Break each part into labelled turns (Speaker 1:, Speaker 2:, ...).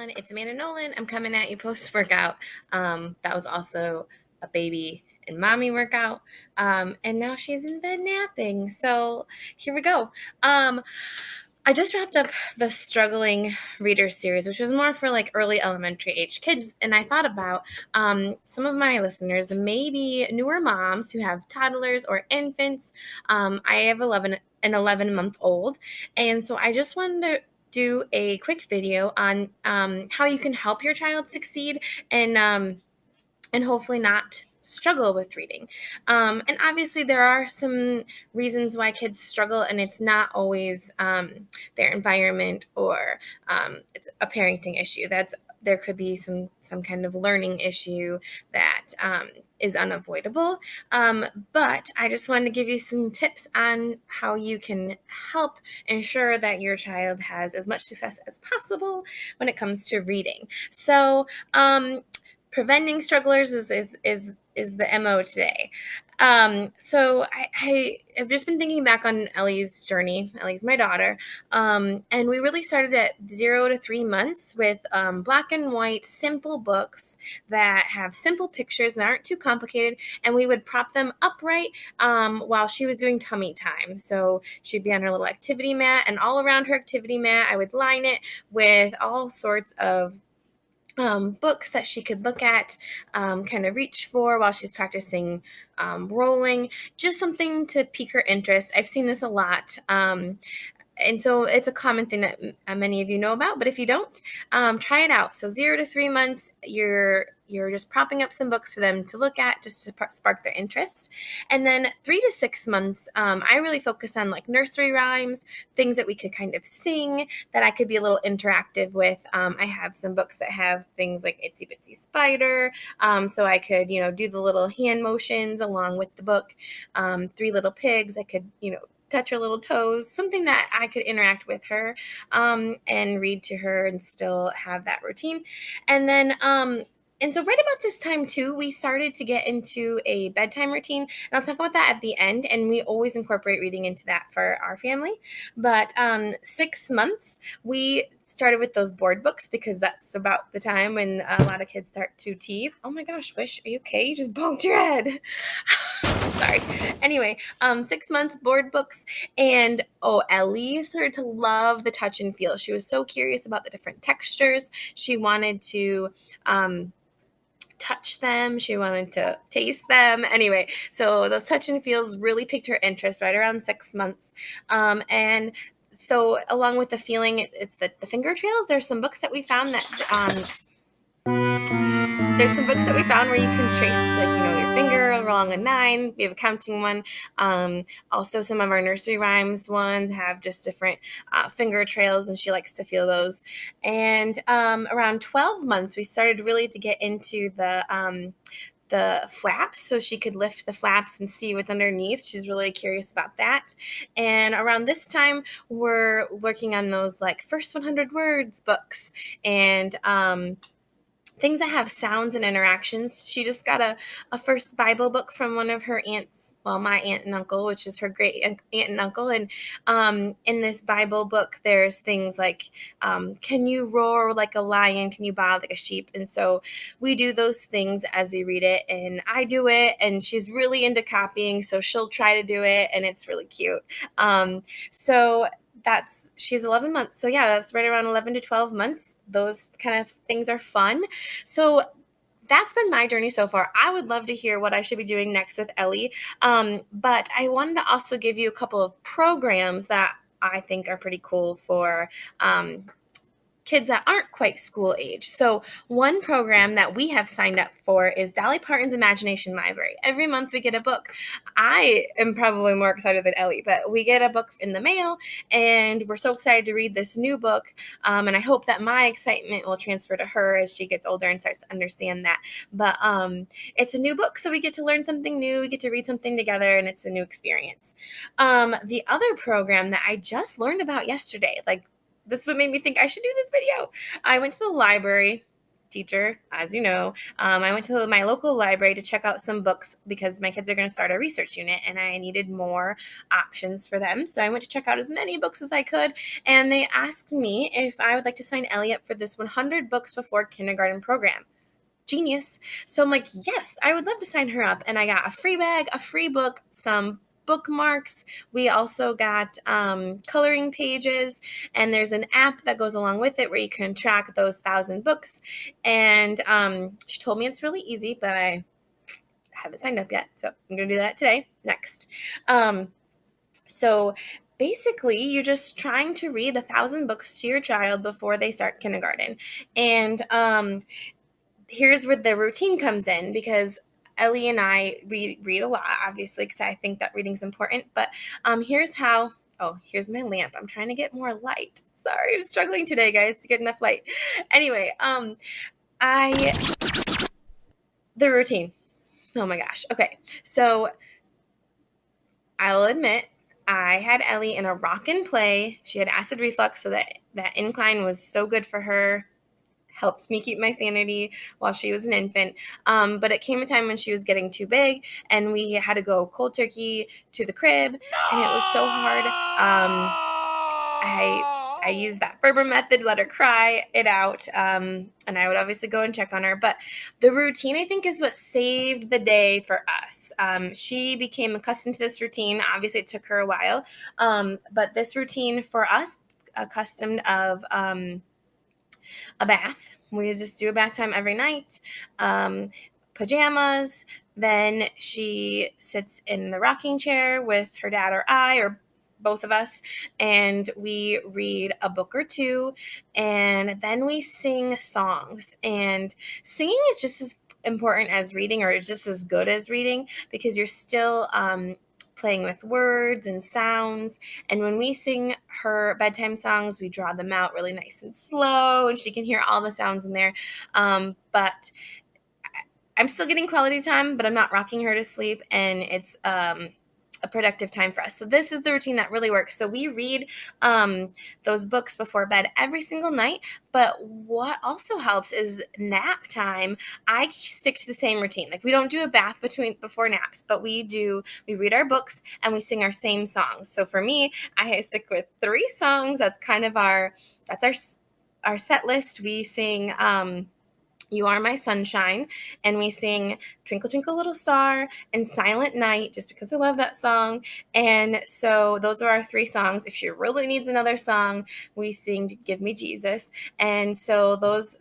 Speaker 1: everyone. It's Amanda Nolan. I'm coming at you post workout. That was also a baby and mommy workout. And now she's in bed napping. So here we go. I just wrapped up the Struggling Reader series, which was more for like early elementary age kids. And I thought about some of my listeners, maybe newer moms who have toddlers or infants. I have an 11-month old. And so I just wanted to do a quick video on how you can help your child succeed and hopefully not struggle with reading. And obviously, there are some reasons why kids struggle, and it's not always their environment or it's a parenting issue. There could be some kind of learning issue that is unavoidable. But I just wanted to give you some tips on how you can help ensure that your child has as much success as possible when it comes to reading. So, preventing strugglers is the MO today. So I have just been thinking back on Ellie's journey. Ellie's my daughter. And we really started at 0 to 3 months with black and white, simple books that have simple pictures that aren't too complicated. And we would prop them upright while she was doing tummy time. So she'd be on her little activity mat, and all around her activity mat, I would line it with all sorts of books that she could look at, kind of reach for while she's practicing rolling, just something to pique her interest. I've seen this a lot. And so it's a common thing that many of you know about, but if you don't, try it out. So 0 to 3 months, you're just propping up some books for them to look at just to spark their interest. And then 3 to 6 months, I really focus on like nursery rhymes, things that we could kind of sing, that I could be a little interactive with. I have some books that have things like Itsy Bitsy Spider, so I could, do the little hand motions along with the book. Three Little Pigs, I could, touch her little toes, something that I could interact with her and read to her and still have that routine. And then, and so right about this time too, we started to get into a bedtime routine, and I'll talk about that at the end. And we always incorporate reading into that for our family. But 6 months, we started with those board books because that's about the time when a lot of kids start to teeth. Oh my gosh, Wish, are you okay? You just bumped your head. Sorry. Anyway, 6 months board books, and Ellie started to love the touch and feel. She was so curious about the different textures. She wanted to touch them. She wanted to taste them. Anyway, so those touch and feels really piqued her interest right around 6 months. And so along with the feeling, it's the finger trails. There's some books that we found there's some books that we found where you can trace, like, your finger along a 9. We have a counting one. Also, some of our nursery rhymes ones have just different finger trails, and she likes to feel those. And around 12 months, we started really to get into the flaps, so she could lift the flaps and see what's underneath. She's really curious about that. And around this time, we're working on those like first 100 words books, and things that have sounds and interactions. She just got a first Bible book from one of her aunts, well, my aunt and uncle, which is her great aunt and uncle. And in this Bible book, there's things like, can you roar like a lion? Can you baa like a sheep? And so we do those things as we read it, and I do it, and she's really into copying, so she'll try to do it, and it's really cute. So she's 11 months. So yeah, that's right around 11 to 12 months. Those kind of things are fun. So that's been my journey so far. I would love to hear what I should be doing next with Ellie. But I wanted to also give you a couple of programs that I think are pretty cool for kids that aren't quite school age. So one program that we have signed up for is Dolly Parton's Imagination Library. Every month we get a book. I am probably more excited than Ellie, but we get a book in the mail, and we're so excited to read this new book. And I hope that my excitement will transfer to her as she gets older and starts to understand that. But it's a new book, so we get to learn something new. We get to read something together, and it's a new experience. The other program that I just learned about yesterday, like, this is what made me think I should do this video. I went to the library teacher, as you know, I went to my local library to check out some books because my kids are going to start a research unit and I needed more options for them. So I went to check out as many books as I could. And they asked me if I would like to sign Ellie up for this 100 books before kindergarten program. Genius. So I'm like, yes, I would love to sign her up. And I got a free bag, a free book, some bookmarks. We also got coloring pages, and there's an app that goes along with it where you can track those 1,000 books. And she told me it's really easy, but I haven't signed up yet. So I'm going to do that today. Next. So basically, you're just trying to read 1,000 books to your child before they start kindergarten. And here's where the routine comes in, because Ellie and I read a lot, obviously, because I think that reading's important. But here's how. Oh, here's my lamp. I'm trying to get more light. Sorry, I'm struggling today, guys, to get enough light. Anyway, the routine. Oh my gosh. Okay, so I'll admit I had Ellie in a rock and play. She had acid reflux, so that incline was so good for her. Helped me keep my sanity while she was an infant. But it came a time when she was getting too big and we had to go cold turkey to the crib, and it was so hard. I used that Ferber method, let her cry it out, and I would obviously go and check on her. But the routine, I think, is what saved the day for us. She became accustomed to this routine. Obviously, it took her a while, but this routine for us, accustomed of a bath. We just do a bath time every night. Pajamas. Then she sits in the rocking chair with her dad or I, or both of us, and we read a book or two, and then we sing songs. And singing is just as important as reading, or just as good as reading, because you're still playing with words and sounds. And when we sing her bedtime songs, we draw them out really nice and slow, and she can hear all the sounds in there. But I'm still getting quality time, but I'm not rocking her to sleep, and it's a productive time for us. So this is the routine that really works. So we read those books before bed every single night. But what also helps is nap time. I stick to the same routine. Like, we don't do a bath before naps, but we read our books and we sing our same songs. So for me, I stick with 3 songs. That's kind of our set list. We sing You Are My Sunshine, and we sing Twinkle Twinkle Little Star and Silent Night, just because I love that song. And so those are our 3 songs. If she really needs another song, we sing Give Me Jesus. And so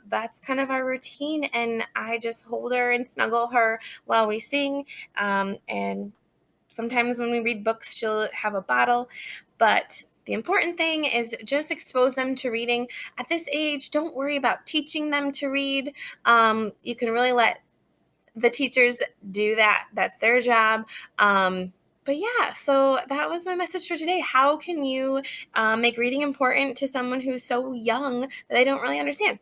Speaker 1: that's kind of our routine, and I just hold her and snuggle her while we sing. And sometimes when we read books, she'll have a bottle, but the important thing is just expose them to reading. At this age, don't worry about teaching them to read. You can really let the teachers do that. That's their job. But yeah, so that was my message for today. How can you make reading important to someone who's so young that they don't really understand?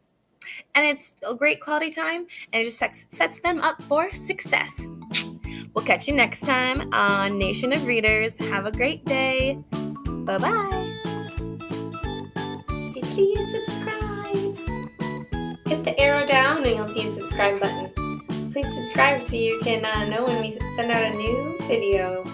Speaker 1: And it's a great quality time, and it just sets them up for success. We'll catch you next time on Nation of Readers. Have a great day. Bye-bye. See, please subscribe. Hit the arrow down and you'll see a subscribe button. Please subscribe so you can know when we send out a new video.